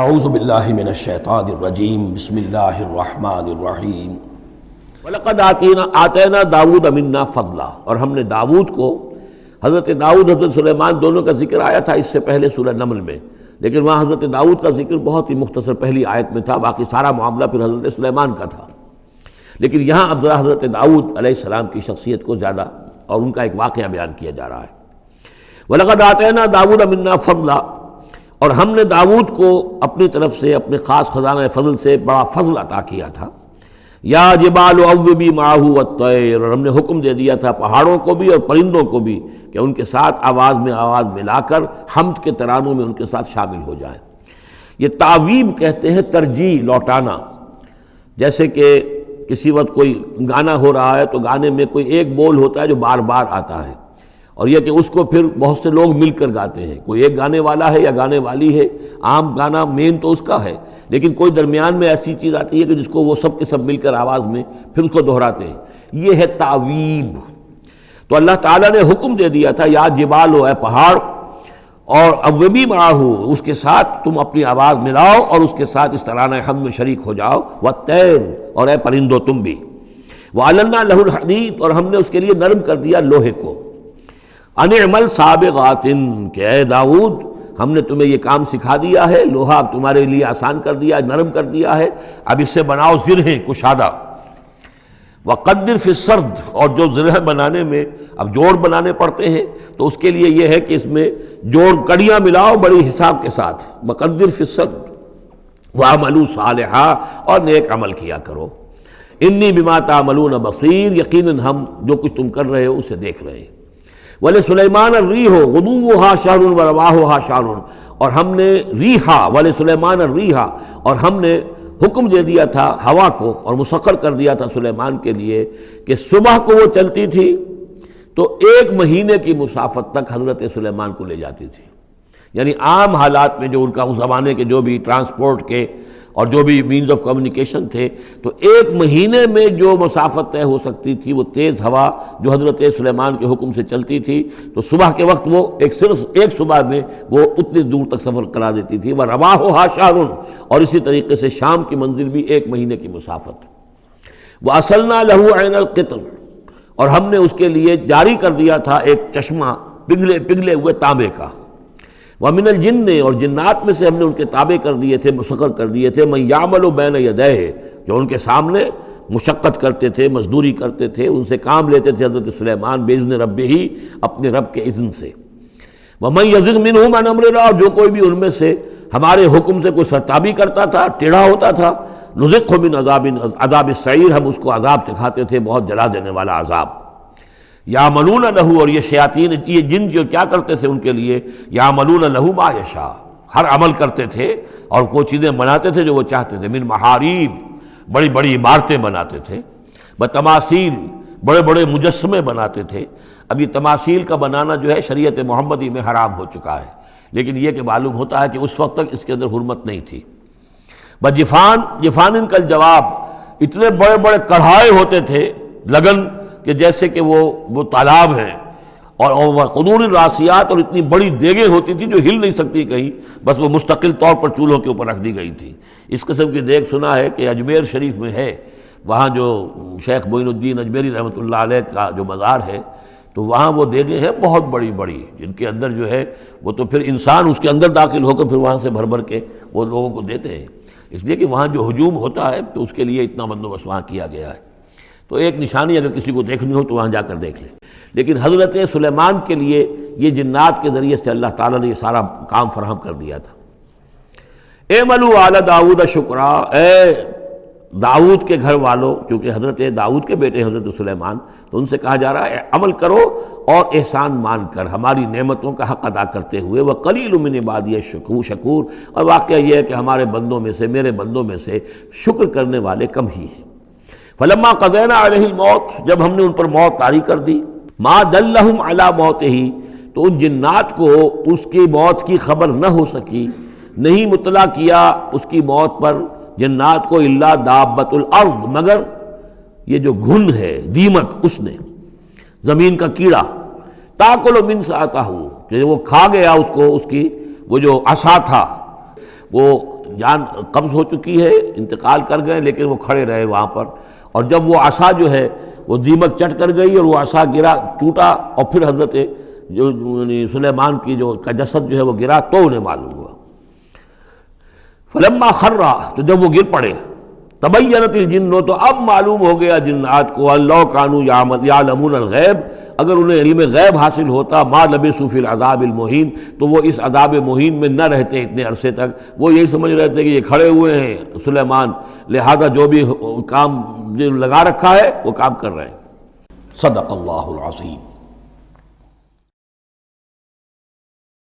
اعوذ باللہ من الشیطان الرجیم بسم اللہ الرحمن الرحیم وَلَقَدْ آتَيْنَا دَاوُودَ مِنَّا فَضْلًا، اور ہم نے داؤد کو، حضرت داؤد حضرت سلیمان دونوں کا ذکر آیا تھا اس سے پہلے سورہ نمل میں، لیکن وہاں حضرت داؤد کا ذکر بہت ہی مختصر پہلی آیت میں تھا، باقی سارا معاملہ پھر حضرت سلیمان کا تھا۔ لیکن یہاں اب ذرا حضرت داؤد علیہ السلام کی شخصیت کو زیادہ اور ان کا ایک واقعہ بیان کیا جا رہا ہے۔ وَلَقَدْ آتَيْنَا دَاوُودَ مِنَّا فَضْلًا، اور ہم نے داؤد کو اپنی طرف سے اپنے خاص خزانہ فضل سے بڑا فضل عطا کیا تھا۔ یا جبال اوبی معہ والطیر، اور ہم نے حکم دے دیا تھا پہاڑوں کو بھی اور پرندوں کو بھی کہ ان کے ساتھ آواز میں آواز ملا کر حمد کے ترانوں میں ان کے ساتھ شامل ہو جائیں۔ یہ تعویب کہتے ہیں ترجیح، لوٹانا۔ جیسے کہ کسی وقت کوئی گانا ہو رہا ہے تو گانے میں کوئی ایک بول ہوتا ہے جو بار بار آتا ہے، اور یہ کہ اس کو پھر بہت سے لوگ مل کر گاتے ہیں، کوئی ایک گانے والا ہے یا گانے والی ہے، عام گانا مین تو اس کا ہے، لیکن کوئی درمیان میں ایسی چیز آتی ہے کہ جس کو وہ سب کے سب مل کر آواز میں پھر اس کو دہراتے ہیں، یہ ہے تعویب۔ تو اللہ تعالیٰ نے حکم دے دیا تھا یا جبال ہو، اے پہاڑ، اور اوبی معہ، اس کے ساتھ تم اپنی آواز ملاؤ اور اس کے ساتھ اس ترانہ حمد میں شریک ہو جاؤ، والطیر، اور اے پرندو تم بھی، وَأَلَنَّا لَهُ الْحَدِيدَ، اور ہم نے اس کے لیے نرم کر دیا لوہے کو، ان اعمل سابغات، کہ اے داؤد ہم نے تمہیں یہ کام سکھا دیا ہے، لوہا تمہارے لیے آسان کر دیا، نرم کر دیا ہے، اب اس سے بناؤ زرہیں کشادہ، وقدر فی السرد، اور جو زرہ بنانے میں اب جوڑ بنانے پڑتے ہیں تو اس کے لیے یہ ہے کہ اس میں جوڑ کڑیاں ملاؤ بڑی حساب کے ساتھ، وقدر فی السرد وَعَمَلُوا صَالِحًا، اور نیک عمل کیا کرو، انی بما تعملون بصیر، یقیناً ہم جو کچھ تم کر رہے ہو اسے دیکھ رہے ہیں۔ وَلِسُلَيْمَانَ الرِّيحُ غُدُوُّهَا شَهْرٌ وَرَوَاحُهَا شَهْرٌ، اور ہم نے ریحا، وَلِسُلَيْمَانَ الرِّيحَ، اور ہم نے حکم دے دیا تھا ہوا کو اور مسخر کر دیا تھا سلیمان کے لیے کہ صبح کو وہ چلتی تھی تو 1 مہینے کی مسافت تک حضرت سلیمان کو لے جاتی تھی، یعنی عام حالات میں جو ان کا اس زمانے کے جو بھی ٹرانسپورٹ کے اور جو بھی مینز آف کمیونیکیشن تھے، تو 1 مہینے میں جو مسافت طے ہو سکتی تھی وہ تیز ہوا جو حضرت سلیمان کے حکم سے چلتی تھی، تو صبح کے وقت وہ صرف ایک صبح میں وہ اتنی دور تک سفر کرا دیتی تھی، وَرَوَاحُهَا شَهْرٌ، اور اسی طریقے سے شام کی منزل بھی 1 مہینے کی مسافت۔ وَأَصَلْنَا لَهُ عَيْنَ الْقِطْرِ، اور ہم نے اس کے لیے جاری کر دیا تھا ایک چشمہ پگھلے ہوئے تانبے کا، وَمِنَ الْجِنِّ، اور جنات میں سے ہم نے ان کے تابع کر دیے تھے، مسخر کر دیے تھے، مَن يَعْمَلُ بَيْنَ يَدَيْهِ، جو ان کے سامنے مشقت کرتے تھے، مزدوری کرتے تھے، ان سے کام لیتے تھے حضرت سلیمان بِإِذْنِ رَبِّهِ، اپنے رب کے اذن سے۔ وَمَن يَزِغْ مِنْهُمْ عَنْ أَمْرِنَا، اور جو کوئی بھی ان میں سے ہمارے حکم سے کوئی سرتابی کرتا تھا، ٹیڑھا ہوتا تھا، نُذِقْهُ مِنْ عَذَابِ السَّعِيرِ، ہم اس کو عذاب چکھاتے تھے، بہت جلا دینے والا عذاب۔ یعملون لہ، اور یہ شیاطین، یہ جن جو کیا کرتے تھے ان کے لیے، یعملون لہ ما یشاء، ہر عمل کرتے تھے اور وہ چیزیں بناتے تھے جو وہ چاہتے تھے، من محاریب، بڑی بڑی عمارتیں بناتے تھے، بتماثیل، بڑے بڑے مجسمے بناتے تھے۔ اب یہ تماثیل کا بنانا جو ہے شریعت محمدی میں حرام ہو چکا ہے، لیکن یہ کہ معلوم ہوتا ہے کہ اس وقت تک اس کے اندر حرمت نہیں تھی۔ جفان کا جواب، اتنے بڑے بڑے کڑھائے ہوتے تھے لگن کہ جیسے کہ وہ تالاب ہیں، اور قدور الراسیات، اور اتنی بڑی دیگیں ہوتی تھی جو ہل نہیں سکتی کہیں، بس وہ مستقل طور پر چولہوں کے اوپر رکھ دی گئی تھی۔ اس قسم کی دیگ سنا ہے کہ اجمیر شریف میں ہے، وہاں جو شیخ معین الدین اجمیری رحمۃ اللہ علیہ کا جو مزار ہے، تو وہاں وہ دیگیں ہیں بہت بڑی بڑی، جن کے اندر جو ہے وہ تو پھر انسان اس کے اندر داخل ہو کر پھر وہاں سے بھر کے وہ لوگوں کو دیتے ہیں، اس لیے کہ وہاں جو ہجوم ہوتا ہے تو اس کے لیے اتنا بندوبست وہاں کیا گیا ہے۔ تو ایک نشانی اگر کسی کو دیکھنی ہو تو وہاں جا کر دیکھ لیں۔ لیکن حضرت سلیمان کے لیے یہ جنات کے ذریعے سے اللہ تعالیٰ نے یہ سارا کام فراہم کر دیا تھا۔ اعملوا آل داؤد شکرا، اے داؤد کے گھر والوں، کیونکہ حضرت داؤد کے بیٹے حضرت سلیمان، تو ان سے کہا جا رہا ہے عمل کرو اور احسان مان کر ہماری نعمتوں کا حق ادا کرتے ہوئے، وقلیل من عبادی الشکور، اور واقعہ یہ ہے کہ ہمارے بندوں میں سے، میرے بندوں میں سے شکر کرنے والے کم ہی ہیں۔ فلما قضینا علیہ الموت، جب ہم نے ان پر موت طاری کر دی، ما دلہم علی موتہ، تو ان جنات کو اس کی موت کی خبر نہ ہو سکی، نہیں مطلع کیا اس کی موت پر جنات کو، الا دابۃ الارض، مگر یہ جو گھن ہے، دیمک، اس نے، زمین کا کیڑا، تاکل من سأتہ، کہ وہ کھا گیا اس کو، اس کی وہ جو عصا تھا وہ جان قبض ہو چکی ہے، انتقال کر گئے، لیکن وہ کھڑے رہے وہاں پر، اور جب وہ عصا جو ہے وہ دیمک چٹ کر گئی اور وہ عصا گرا، ٹوٹا، اور پھر حضرت جو سلیمان کی جو کا جسد جو ہے وہ گرا تو انہیں معلوم ہوا۔ فلما خرّا، تو جب وہ گر پڑے، تبینت الجن، تو اب معلوم ہو گیا جنات کو، اللہ کانوا یعلمون الغیب، اگر انہیں علم غیب حاصل ہوتا، ما لبثوا فی العذاب المہین، تو وہ اس عذاب مہین میں نہ رہتے اتنے عرصے تک۔ وہ یہی سمجھ رہے تھے کہ یہ کھڑے ہوئے ہیں سلیمان، لہذا جو بھی کام لگا رکھا ہے وہ کام کر رہے ہیں۔ صدق اللہ العظیم۔